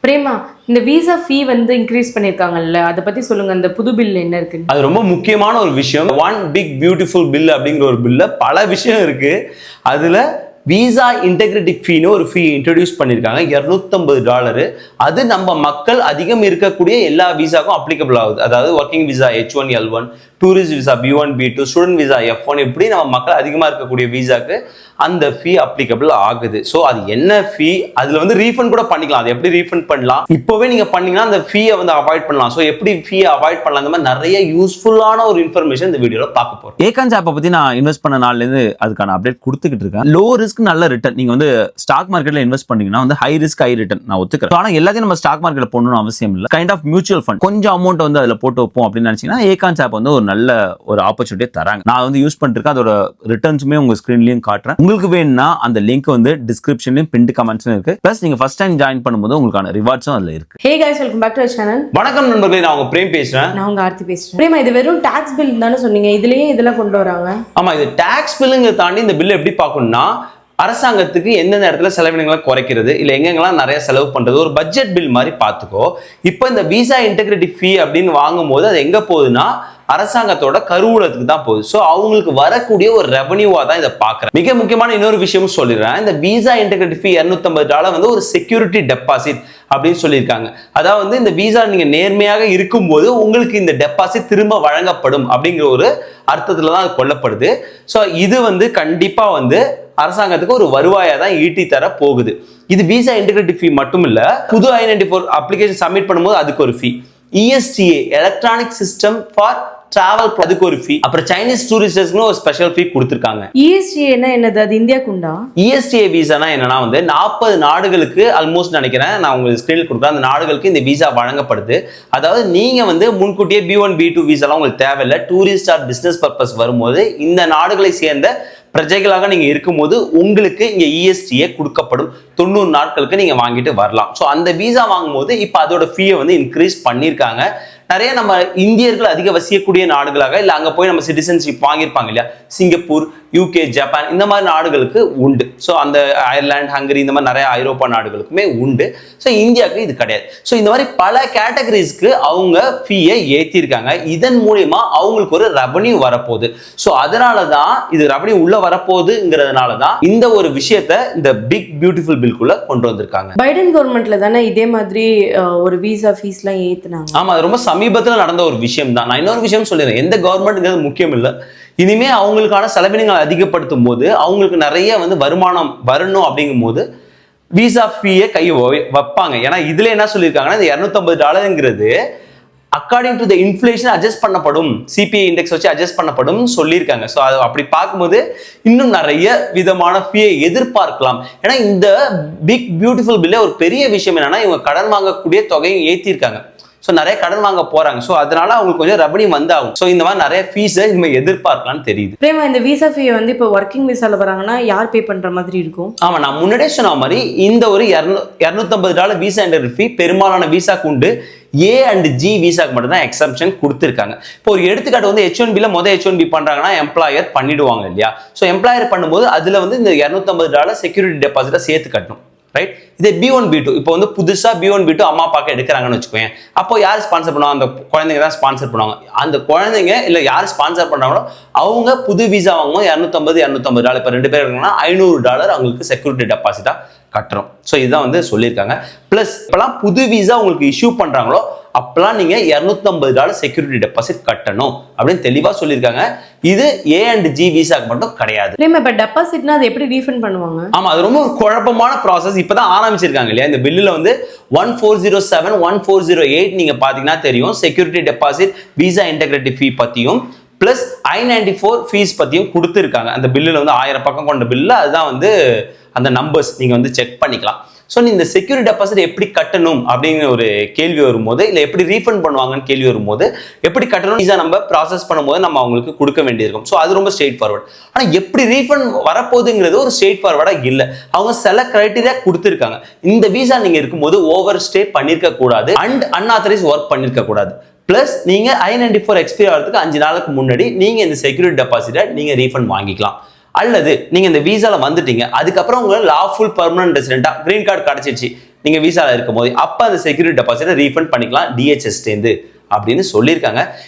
பிரேமா, இந்த விசா ஃபீ வந்து இன்க்ரீஸ் பண்ணிருக்காங்கல்ல, அதை பத்தி சொல்லுங்க. அந்த புது பில் என்ன இருக்கு? அது ரொம்ப முக்கியமான ஒரு விஷயம். ஒன் பிக் பியூட்டிஃபுல் பில் அப்படிங்கிற ஒரு பில்ல பல விஷயம் இருக்கு. அதுல விசா இன்டெகிரிட்டி ஃபீன்னு ஒரு ஃபீ இன்ட்ரடியூஸ் பண்ணியிருக்காங்க, $250. அது நம்ம மக்கள் அதிகம் இருக்கக்கூடிய எல்லா விசாக்கும் அப்ளிகபிள் ஆகுது. அதாவது working visa H1 L1, tourist visa B1 B2, student visa F1, இப்படி நம்ம மக்கள் அதிகமாக இருக்கக்கூடிய விசாக்கு அந்த ஃபீ அப்ளிகபிள் ஆகுது. ஸோ அது என்ன ஃபீ, அதில் வந்து ரீஃபண்ட் கூட பண்ணிக்கலாம். அது எப்படி ரீஃபண்ட் பண்ணலாம், இப்போவே நீங்கள் பண்ணீங்கன்னா அந்த ஃபீயை வந்து அவாய்ட் பண்ணலாம். ஸோ எப்படி ஃபீயை அவாய்ட் பண்ணலாம், இந்த மாதிரி நிறைய யூஸ்ஃபுல்லான ஒரு இன்ஃபர்மேஷன் இந்த வீடியோவில் பார்க்க போகிறோம். ஏகான்ஸ் ஆப்பை பற்றி நான் இன்வெஸ்ட் பண்ண நாள்லேருந்து அதுக்கான அப்டேட் கொடுத்துக்கிட்டு இருக்கேன். லோ ரிஸ்க் நல்ல ரிட்டர்ன். நீங்கள் வந்து ஸ்டாக் மார்க்கெட்டில் இன்வெஸ்ட் பண்ணீங்கன்னா வந்து ஹை ரிஸ்க் ஹை ரிட்டர்ன் நான் ஒத்துக்கிறேன். ஆனால் எல்லாத்தையும் நம்ம ஸ்டாக் மார்க்கெட்டில் போடணும்னு அவசியம் இல்லை. கைண்ட் ஆஃப் மியூச்சுவல் ஃபண்ட் கொஞ்சம் அமௌண்ட் வந்து அதில் போட்டு வைப்போம் அப்படின்னு நினச்சிங்கன்னா ஏகான்ஸ் ஆப் வந்து ஒரு நல்ல ஒரு ஆப்பர்ச்சுனிட்டியை தராங்க. நான் வந்து யூஸ் பண்ணிருக்கேன். அதோட ரிட்டர்ன்ஸுமே உங்க ஸ்கிரீன்லயும் காட்டுறேன். உங்களுக்கு வேணும்னா அந்த லிங்க் வந்து டிஸ்கிரிப்ஷன்லயும் பின்ட் கமெண்ட்ஸ்லயும் இருக்கு. பிளஸ் நீங்க ஃபர்ஸ்ட் டைம் ஜாயின் பண்ணும்போது உங்களுக்கான ரிவார்ட்ஸும் அதுல இருக்கு. Hey guys, welcome back to our channel. வணக்கம் நண்பர்களே, நான் உங்க பிரேம் பேசுறேன். நான் உங்க ஆர்த்தி பேசுறேன். பிரேமா, இது வெறும் டாக்ஸ் பில் தானே சொன்னீங்க, இதுலயே இதெல்லாம் கொண்டு வராங்க? ஆமா, இது டாக்ஸ் பில்லுங்க தாண்டி இந்த பில் எப்படி பார்க்கணும்னா அரசாங்கத்துக்கு எந்தெந்த இடத்துல செலவினங்களை குறைக்கிறது, இல்லை எங்கெங்கெல்லாம் நிறைய செலவு பண்றது, ஒரு பட்ஜெட் பில் மாதிரி பார்த்துக்கோ. இப்போ இந்த விசா இன்டெகிரிட்டி ஃபீ அப்படின்னு வாங்கும்போது அது எங்க போகுதுன்னா அரசாங்கத்தோட கருவூலத்துக்கு தான் போகுது. ஸோ அவங்களுக்கு வரக்கூடிய ஒரு ரெவன்யூவா தான் இதை பார்க்குறேன். மிக முக்கியமான இன்னொரு விஷயமும் சொல்லிடுறேன். இந்த விசா இன்டெகிரிட்டி ஃபீ $250 வந்து ஒரு செக்யூரிட்டி டெபாசிட் அப்படின்னு சொல்லியிருக்காங்க. அதாவது இந்த விசா நீங்க நேர்மையாக இருக்கும்போது உங்களுக்கு இந்த டெபாசிட் திரும்ப வழங்கப்படும் அப்படிங்கிற ஒரு அர்த்தத்துல தான் அது கொள்ளப்படுது. ஸோ இது வந்து கண்டிப்பா வந்து அரசாங்கத்துக்கு ஒரு வருவாயா தான் ஈட்டி தர போகுது. இது விசா இன்டெகிரிட்டி ஃபீ மட்டும் இல்ல, புது I-94 அப்ளிகேஷன் சப்மிட் பண்ணும்போது அதுக்கு ஒரு ஃபீ, ESTA electronic system for travel அதுக்கு ஒரு ஃபீ, அப்புறம் சைனீஸ் டூரிஸ்டர்ஸ்க்கு ஒரு ஸ்பெஷல் ஃபீ கொடுத்திருக்காங்க. ESTA என்னது? அது இந்தியாக்கு உண்டா? ESTA விசானா என்னன்னா வந்து 40 நாடுகளுக்கு ஆல்மோஸ்ட் நினைக்கிறேன், நான் உங்களுக்கு ஸ்கிரீனில் கொடுக்குறேன், அந்த நாடுகளுக்கு இந்த விசா வழங்கப்படுது. அதாவது நீங்க வந்து முன்கூட்டியே B1 B2 விசாலாம் உங்களுக்கு தேவையில்லை. டூரிஸ்ட் ஆர் பிசினஸ் பர்பஸ் வரும்போது இந்த நாடுகளை சேர்ந்த பிரஜைகளாக நீங்க இருக்கும்போது உங்களுக்கு இங்க ESTA கொடுக்கப்படும். 90 நாட்களுக்கு நீங்க வாங்கிட்டு வரலாம். ஸோ அந்த விசா வாங்கும்போது இப்போ அதோட ஃபீயை வந்து இன்க்ரீஸ் பண்ணியிருக்காங்க. நிறைய நம்ம இந்தியர்கள் அதிக வசிக்கக்கூடிய நாடுகளாக இல்லை அங்கே போய் நம்ம சிட்டிசன்ஷிப் வாங்கியிருப்பாங்க இல்லையா, சிங்கப்பூர், UK, ஜப்பான், இந்த மாதிரி நாடுகளுக்கு உண்டு. ஸோ அந்த அயர்லாந்து, ஹங்கரி, இந்த மாதிரி நிறைய ஐரோப்பா நாடுகளுக்குமே உண்டு. ஸோ இந்தியாவுக்கு இது கிடையாது. ஸோ இந்த மாதிரி பல கேட்டகரிஸ்க்கு அவங்க ஃபீயை ஏற்றிருக்காங்க. இதன் மூலியமா அவங்களுக்கு ஒரு ரெவன்யூ வரப்போகுது. ஸோ அதனால தான் இது ரெவன்யூ உள்ள வரப்போகுதுங்கிறதுனால தான் இந்த ஒரு விஷயத்த இந்த பிக் பியூட்டிஃபுல் பில்குள்ள கொண்டு வந்திருக்காங்க. பைடன் கவர்மெண்ட்ல தானே இதே மாதிரி ஒரு விசா ஃபீஸ்லாம் ஏத்துனாங்க. ஆமா, அது ரொம்ப சமீபத்தில் நடந்த ஒரு விஷயம் தான். நான் இன்னொரு விஷயம் சொல்லிடுறேன், எந்த கவர்மெண்ட்ங்கிறது முக்கியம் இல்லை. இனிமே அவங்களுக்கான செலவினங்களை அதிகப்படுத்தும் போது அவங்களுக்கு நிறைய வந்து வருமானம் வரணும் அப்படிங்கும் போது விசா ஃபீயை வைப்பாங்க. ஏன்னா இதுல என்ன சொல்லியிருக்காங்கன்னா இந்த $250 according to the inflation adjust பண்ணப்படும், CPI இண்டெக்ஸ் வச்சு அட்ஜஸ்ட் பண்ணப்படும் சொல்லியிருக்காங்க. ஸோ அது அப்படி பார்க்கும்போது இன்னும் நிறைய விதமான ஃபீயை எதிர்பார்க்கலாம். ஏன்னா இந்த பிக் பியூட்டிஃபுல் பில்ல ஒரு பெரிய விஷயம் என்னன்னா இவங்க கடன் வாங்கக்கூடிய தொகையும் ஏற்றிருக்காங்க. ஸோ நிறைய கடன் வாங்க போறாங்க. ஸோ அதனால அவங்களுக்கு கொஞ்சம் ரெவன்யூ வந்தாகும். ஸோ இந்த மாதிரி நிறைய ஃபீஸை இனிமேல் எதிர்பார்க்கலாம்னு தெரியுது. பிரேமா, இந்த விசா ஃபீயை வந்து இப்போ ஒர்க்கிங் விசால வராங்கன்னா யார் பே பண்ற மாதிரி இருக்கும்? ஆமா, நான் முன்னாடியே சொன்ன மாதிரி இந்த ஒரு $250 விசா இன்டெகிரிட்டி ஃபீ பெரும்பாலான விசாக்கு உண்டு. A and G விசாக்கு மட்டும் தான் எக்ஸம்ஷன் கொடுத்துருக்காங்க. இப்போ ஒரு எடுத்துக்காட்டு வந்து H1Bல H1B பண்றாங்கன்னா எம்ப்ளாயர் பண்ணிடுவாங்க இல்லையா. ஸோ எம்ப்ளாயர் பண்ணும்போது அதுல வந்து இந்த $250 செக்யூரிட்டி டெபாசிட்டை சேர்த்து கட்டணும். ரைட். இதே B1 B2 இப்போ வந்து புதுசா B1 B2 அம்மா அப்பாக்க எடுக்கிறாங்கன்னு வச்சுக்கோங்க. அப்போ யார் ஸ்பான்சர் பண்ணுவாங்க? அந்த குழந்தைங்க தான் ஸ்பான்சர் பண்ணுவாங்க. அந்த குழந்தைங்க இல்லை யார் ஸ்பான்சர் பண்றாங்களோ அவங்க புது விசா வாங்கும்போது $250 இப்போ 2 பேர் இருக்காங்கன்னா $500 அவங்களுக்கு செக்யூரிட்டி டெபாசிட்டா கட்டுறோம். ஸோ இதுதான் வந்து சொல்லியிருக்காங்க. பிளஸ் இப்பெல்லாம் புது விசா உங்களுக்கு இஷ்யூ பண்றாங்களோ அப்பெல்லாம் நீங்க $250 செக்யூரிட்டி டெபாசிட் கட்டணும் அப்படின்னு தெளிவா சொல்லியிருக்காங்க. இது A and G விசாக்கு மட்டும் கிடையாது. இப்ப டெபாசிட்னா அது எப்படி ரீஃபண்ட் பண்ணுவாங்க? ஆமா, அது ரொம்ப ஒரு குழப்பமான ப்ராசஸ். இப்பதான் ஆரம்பிச்சிருக்காங்க இல்லையா. இந்த பில்லுல வந்து 1407 1408 நீங்க பாத்தீங்கன்னா தெரியும், செக்யூரிட்டி டெபாசிட் விசா இன்டெகிரிட்டி ஃபீ பத்தியும் பிளஸ் I-94 ஃபீஸ் பத்தியும் கொடுத்துருக்காங்க. அந்த பில்லுல வந்து 1000 பக்கம் கொண்ட பில்லுல அதுதான் வந்து அந்த நம்பர்ஸ் நீங்க வந்து செக் பண்ணிக்கலாம். ஸோ இந்த செக்யூரிட்டி டெபாசிட் எப்படி கட்டணும் அப்படிங்கிற ஒரு கேள்வி வரும்போது, இல்லை எப்படி ரீஃபண்ட் பண்ணுவாங்கன்னு கேள்வி வரும்போது, எப்படி கட்டணும் ஈஸியாக நம்ம ப்ராசஸ் பண்ணும்போது நம்ம அவங்களுக்கு கொடுக்க வேண்டியிருக்கும். ஸோ அது ரொம்ப ஸ்ட்ரெயிட் ஃபார்வர்ட். ஆனால் எப்படி ரீஃபண்ட் வரப்போகுதுங்கிறது ஒரு ஸ்ட்ரெயிட் ஃபார்வர்டாக இல்லை. அவங்க சில கிரைட்டீரியா கொடுத்துருக்காங்க. இந்த விசா நீங்கள் இருக்கும்போது ஓவர் ஸ்டே பண்ணியிருக்க கூடாது அண்ட் அன்ஆத்தரைஸ் ஒர்க் பண்ணியிருக்க கூடாது. பிளஸ் நீங்க I-94 எக்ஸ்பைரி ஆகிறதுக்கு 5 நாளுக்கு முன்னாடி நீங்க இந்த செக்யூரிட்டி டெபாசிட்டை நீங்க ரீஃபண்ட் வாங்கிக்கலாம். அல்லது நீங்க இந்த விசால வந்துட்டீங்க, அதுக்கப்புறம் உங்களை லாஃபுல் பெர்மனன்ட் ரெசிடென்ட்டா கிரீன் கார்டு கிடைச்சிச்சு, நீங்க விசால இருக்கும் போது அப்ப அந்த செக்யூரிட்டி டெபாசிட்டை ரீஃபண்ட் பண்ணிக்கலாம் டிஹெச்எஸ்லேருந்து அப்படின்னு சொல்லியிருக்காங்க.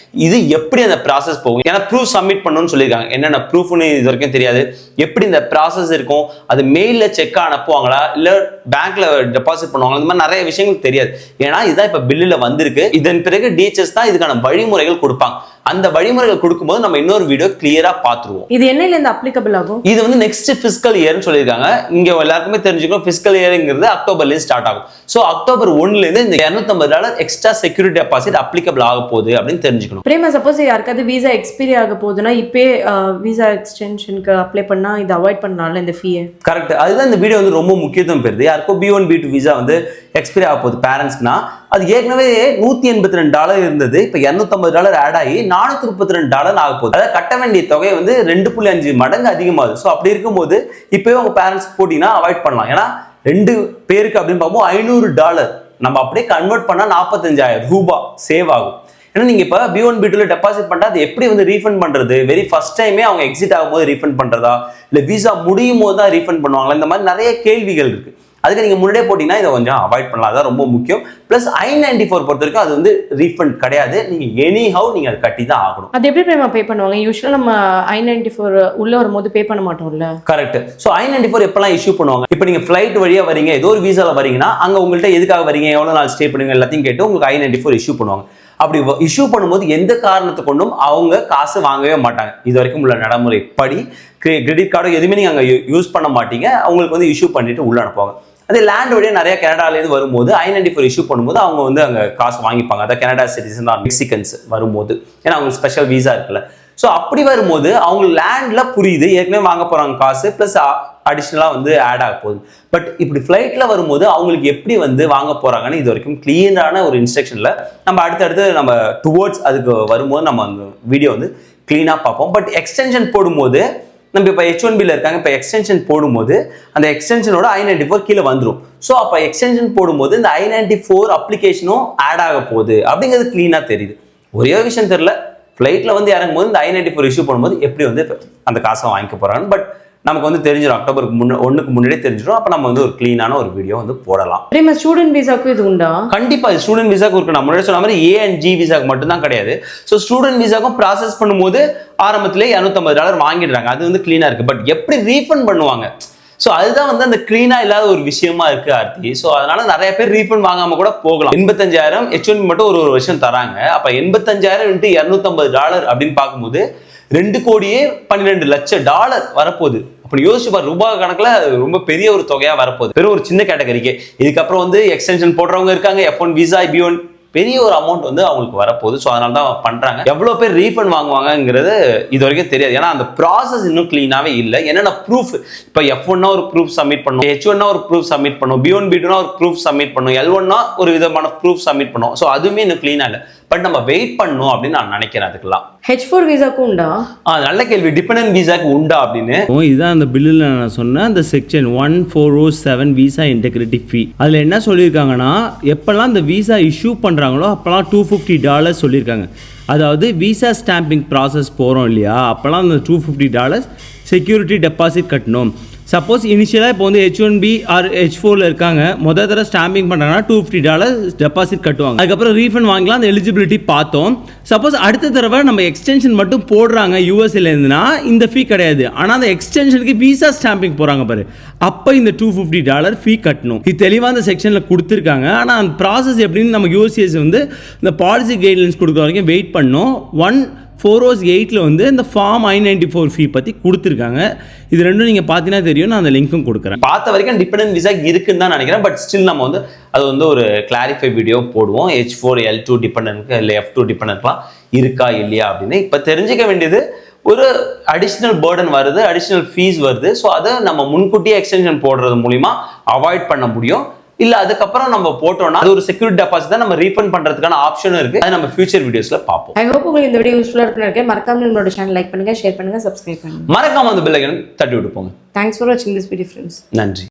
இது எப்படி அந்த ப்ராசஸ் போகும், ஏன்னா ப்ரூஃப் சப்மிட் பண்ணணும்னு சொல்லியிருக்காங்க. என்னென்ன ப்ரூஃப்னு இது வரைக்கும் தெரியாது. எப்படி இந்த ப்ராசஸ் இருக்கும், அது மெயிலில் செக்காக அனுப்புவாங்களா இல்லை பேங்க்ல டெபாசிட் பண்ணுவாங்களா, இந்த மாதிரி நிறைய விஷயங்கள் தெரியாது. ஏன்னா இதுதான் இப்போ பில்லில் வந்திருக்கு. இதன் பிறகு டிஹெச்எஸ் தான் இதுக்கான வழிமுறைகள் கொடுப்பாங்க. அந்த வழிமுறைகள் கொடுக்கும்போது நம்ம இன்னொரு வீடியோ கிளியரா பார்த்துருவோம். இது என்னையில இருந்து அப்ளிகபிள் ஆகும்? இது வந்து நெக்ஸ்ட் ஃபிஸ்கல் இயர்னு சொல்லியிருக்காங்க. இங்க எல்லாருக்குமே தெரிஞ்சுக்கணும், ஃபிஸ்கல் இயர்ங்கிறது அக்டோபர்ல ஸ்டார்ட் ஆகும். ஸோ அக்டோபர் 1ல இருந்து இந்த $250 எக்ஸ்ட்ரா செக்யூரிட்டி டெபாசிட் அப்ளிகபிள் ஆக போகுது அப்படின்னு தெரிஞ்சுக்கணும். பிரேமா, சப்போஸ் யாருக்காவது விசா எக்ஸ்பைரி ஆக போகுதுன்னா இப்பே விசா எக்ஸ்டென்ஷனுக்கு அப்ளை பண்ணா இதை அவாய்ட் பண்ணலாம்ல இந்த ஃபீயை? கரெக்ட். அதுதான் இந்த வீடியோ வந்து ரொம்ப முக்கியத்துவம் பெறுது. யாருக்கும் B1 B2 விசா வந்து எக்ஸ்பைரி ஆக போகுது பேரண்ட்ஸ்னா, அது ஏற்கனவே $182 இருந்தது, இப்போ $250 ஆட் ஆகி $432 ஆக போகுது. அதாவது கட்ட வேண்டிய தொகை வந்து 2.5 மடங்கு அதிகமாகுது. ஸோ அப்படி இருக்கும்போது இப்போயே உங்க பேரண்ட்ஸ் போட்டிங்கன்னா அவாய்ட் பண்ணலாம். ஏன்னா 2 பேருக்கு அப்படின்னு பார்க்கும்போது $500 நம்ம அப்படியே கன்வெர்ட் பண்ணா $45,000 சேவ் ஆகும். ஏன்னா நீங்க இப்போ B1 B2 டெபாசிட் பண்ணா அது எப்படி வந்து ரீஃபண்ட் பண்றது, வெரி ஃபர்ஸ்ட் டைமே அவங்க எக்ஸிட் ஆகும்போது ரீஃபண்ட் பண்றதா இல்லை விசா முடியும் போது தான் ரீஃபண்ட் பண்ணுவாங்களா, இந்த மாதிரி நிறைய கேள்விகள் இருக்கு. அதுக்கு நீங்க முன்னாடியே போட்டீங்கன்னா இதை கொஞ்சம் அவாய்ட் பண்ணலாம். அதான் ரொம்ப முக்கியம். பிளஸ் I-94 பொறுத்த வரைக்கும் அது வந்து ரீஃபண்ட் கிடையாது. நீங்க எனி ஹவு நீங்க அதை கட்டி தான் ஆகணும். அது எப்படி பிரேமா பே பண்ணுவாங்க? யூஸ்வலா நம்ம I-94 உள்ள வரும்போது பே பண்ண மாட்டோம்ல. கரெக்ட். ஸோ I-94 எப்பெல்லாம் இஷ்யூ பண்ணுவாங்க, இப்போ நீங்க ஃபிளைட் வழியா வரீங்க, ஏதோ ஒரு விசால வரீங்கன்னா அங்க உங்கள்கிட்ட எதுக்காக வரீங்க, எவ்வளவு நாள் ஸ்டே பண்ணுங்க எல்லாத்தையும் கேட்டு உங்களுக்கு I-94 இஷ்யூ பண்ணுவாங்க. அப்படி இஷ்யூ பண்ணும்போது எந்த காரணத்தை கொண்டும் அவங்க காசு வாங்கவே மாட்டாங்க. இது வரைக்கும் உள்ள நடைமுறை படி கிரெடிட் கார்டு எதுவுமே நீங்க அங்க யூஸ் பண்ண மாட்டீங்க. அவங்களுக்கு வந்து இஷ்யூ பண்ணிட்டு உள்ள அனுப்புவாங்க. அதே லேண்ட் வழியாக நிறைய கனடாலேருந்து வரும்போது I-94 இஷ்யூ பண்ணும்போது அவங்க வந்து அங்கே காசு வாங்கிப்பாங்க. அதாவது கனடா சிட்டிசன் ஆர் மெக்சிகன்ஸ் வரும்போது, ஏன்னா அவங்களுக்கு ஸ்பெஷல் வீசா இருக்குல்ல. ஸோ அப்படி வரும்போது அவங்க லேண்ட்ல புரியுது ஏற்கனவே வாங்க போறாங்க காசு, பிளஸ் அடிஷ்னலாக வந்து ஆட் ஆக போகுது. பட் இப்படி ஃப்ளைட்ல வரும்போது அவங்களுக்கு எப்படி வந்து வாங்க போறாங்கன்னு இது வரைக்கும் கிளியரான ஒரு இன்ஸ்ட்ரக்ஷன்ல நம்ம அடுத்தடுத்து நம்ம டுவோர்ட்ஸ் அதுக்கு வரும்போது நம்ம அந்த வீடியோ வந்து கிளீனாக பார்ப்போம். பட் எக்ஸ்டென்ஷன் போடும்போது நம்ம இப்போ H1Bல இருக்காங்க, இப்போ எக்ஸ்டென்ஷன் போடும்போது அந்த எக்ஸ்டென்ஷனோட I-94 கீழே வந்துடும். ஸோ அப்போ எக்ஸ்டென்ஷன் போடும்போது இந்த I-94 அப்ளிகேஷனும் ஆட் ஆக போகுது அப்படிங்கிறது கிளீனாக தெரியுது. ஒரே விஷயம் தெரியல, ஃப்ளைட்டில் வந்து இறங்கும் போது இந்த I-94 இஷ்யூ பண்ணும்போது எப்படி வந்து அந்த காசை வாங்கிக்க போகிறாங்க. பட் நமக்கு வந்து தெரிஞ்சிடும், அக்டோபருக்கு 1க்கு முன்னாடியே தெரிஞ்சிடும். அப்போ நம்ம வந்து ஒரு கிளீனான ஒரு வீடியோ வந்து போடலாம். ஸ்டூடெண்ட் விசாக்கும் இது உண்டா? கண்டிப்பா ஸ்டூடெண்ட் விசாக்கு இருக்கு. நான் முன்னாடி சொன்ன மாதிரி A and G விசாக்கு மட்டும் தான் கிடையாது. ஸோ ஸ்டூடெண்ட் விசாக்கும் ப்ராசஸ் பண்ணும்போது ஆரம்பத்திலே $250 வாங்கிடுறாங்க. அது வந்து கிளீனா இருக்கு. பட் எப்படி ரீஃபண்ட் பண்ணுவாங்க, ஸோ அதுதான் வந்து அந்த கிளீனா இல்லாத ஒரு விஷயமா இருக்கு ஆர்த்தி. ஸோ அதனால நிறைய பேர் ரீஃபண்ட் வாங்காம கூட போகலாம். 85,000 H1B மட்டும் ஒரு வருஷம் தராங்க. அப்ப 85,000 × $250 அப்படின்னு பார்க்கும்போது $2,12,00,000 வரப்போகுது. அப்படி யோசிச்சு பாரு, ரூபாய் கணக்குல ரொம்ப பெரிய ஒரு தொகையா வரப்போகுது. வெறும் ஒரு சின்ன கேட்டகரிக்கு. இதுக்கப்புறம் வந்து எக்ஸ்டென்ஷன் போடுறவங்க இருக்காங்க, F1 விசா, B1, பெரிய ஒரு அமௌண்ட் வந்து அவங்களுக்கு வரப்போகுது. ஸோ அதனால தான் பண்றாங்க. எவ்வளவு பேர் ரீஃபண்ட் வாங்குவாங்கிறது இது வரைக்கும் தெரியாது. ஏன்னா அந்த ப்ராசஸ் இன்னும் கிளீனாவே இல்லை. என்னென்ன ப்ரூஃப், இப்போ F1 ஒரு ப்ரூஃப் சப்மிட் பண்ணும், H1 ஒரு ப்ரூஃப் சப்மிட் பண்ணும், B1 B2 ஒரு ப்ரூஃப் சப்மிட் பண்ணும், L1 ஒரு விதமான ப்ரூஃப் சப்மிட் பண்ணும். ஸோ அதுவுமே இன்னும் கிளீனா இல்லை. பட் நம்ம வெயிட் பண்ணணும் அப்படின்னு நான் நினைக்கிறேன். அதுக்கெல்லாம் H4 விசாக்கு உண்டா? நல்ல கேள்வி. டிபெண்டன்ட் விசாக்கு உண்டா அப்படின்னு இதுதான் அந்த பில்லில் நான் சொன்னேன். அந்த செக்ஷன் 1407 விசா இன்டெகிரிட்டி ஃபீ, அதில் என்ன சொல்லியிருக்காங்கன்னா எப்போல்லாம் இந்த விசா இஷ்யூ பண்ணுறாங்களோ அப்போல்லாம் $250 சொல்லியிருக்காங்க. அதாவது விசா ஸ்டாம்பிங் ப்ராசஸ் போகிறோம் இல்லையா, அப்போல்லாம் அந்த $250 செக்யூரிட்டி டெபாசிட் கட்டணும். சப்போஸ் இனிஷியலாக இப்போ வந்து H1B ஆர் H4ல இருக்காங்க, மொதல் தடவை ஸ்டாம்பிங் பண்ணுறாங்கன்னா $250 டெபாசிட் கட்டுவாங்க. அதுக்கப்புறம் ரீஃபண்ட் வாங்கலாம். அந்த எலிஜிபிலிட்டி பார்த்தோம். சப்போஸ் அடுத்த தடவை நம்ம எக்ஸ்டென்ஷன் மட்டும் போடுறாங்க யூஎஸ்ஏலேருந்துனா இந்த ஃபீ கிடையாது. ஆனால் அந்த எக்ஸ்டென்ஷனுக்கு விசா ஸ்டாம்பிங் போகிறாங்க பாரு, அப்போ இந்த $250 ஃபீ கட்டணும். இது தெளிவாக அந்த செக்ஷனில் கொடுத்துருக்காங்க. ஆனால் அந்த ப்ராசஸ் எப்படின்னு நம்ம யூஎஸ்ஏஸ் வந்து இந்த பாலிசி கைட்லைன்ஸ் கொடுக்குற வரைக்கும் வெயிட் பண்ணோம். 1408ல் வந்து இந்த ஃபார்ம் I-94 ஃபீ பற்றி கொடுத்துருக்காங்க. இது ரெண்டும் நீங்கள் பார்த்தீங்கன்னா தெரியும். நான் அந்த லிங்க்கும் கொடுக்குறேன். பார்த்த வரைக்கும் டிபெண்டன்ட் விசா இருக்குன்னு தான் நினைக்கிறேன். பட் ஸ்டில் நம்ம வந்து அது வந்து ஒரு கிளாரிஃபை வீடியோ போடுவோம். H4 L2 டிபெண்டன்ட்க்கு இல்லை F2 டிபெண்டன்ட்லாம் இருக்கா இல்லையா அப்படின்னு. இப்போ தெரிஞ்சுக்க வேண்டியது, ஒரு அடிஷ்னல் பேர்டன் வருது, அடிஷ்னல் ஃபீஸ் வருது. ஸோ அதை நம்ம முன்கூட்டியே எக்ஸ்டென்ஷன் போடுறது மூலிமா அவாய்ட் பண்ண முடியும். இல்ல அதுக்கப்புறம் நம்ம போட்டோம்னா அது ஒரு செக்யூரிட்டி டெபாசிட் தான், நம்ம ரீஃபண்ட் பண்றதுக்கான ஆப்ஷனும் இருக்கு. அது நம்ம ஃபியூச்சர் வீடியோஸ்ல பார்ப்போம். ஐ ஹோப் உங்களுக்கு இந்த வீடியோ யூஸ்ஃபுல்லா இருக்குன்னு நினைக்கிறேன். மறக்காம நம்மளோட சேனல் லைக் பண்ணுங்க, ஷேர் பண்ணுங்க, சப்ஸ்கிரைப் பண்ணுங்க. மறக்காம அந்த பெல் ஐகானை தட்டி விட்டு போங்க. தேங்க்ஸ் ஃபார் வாட்சிங் திஸ் வீடியோ ஃப்ரெண்ட்ஸ். நன்றி.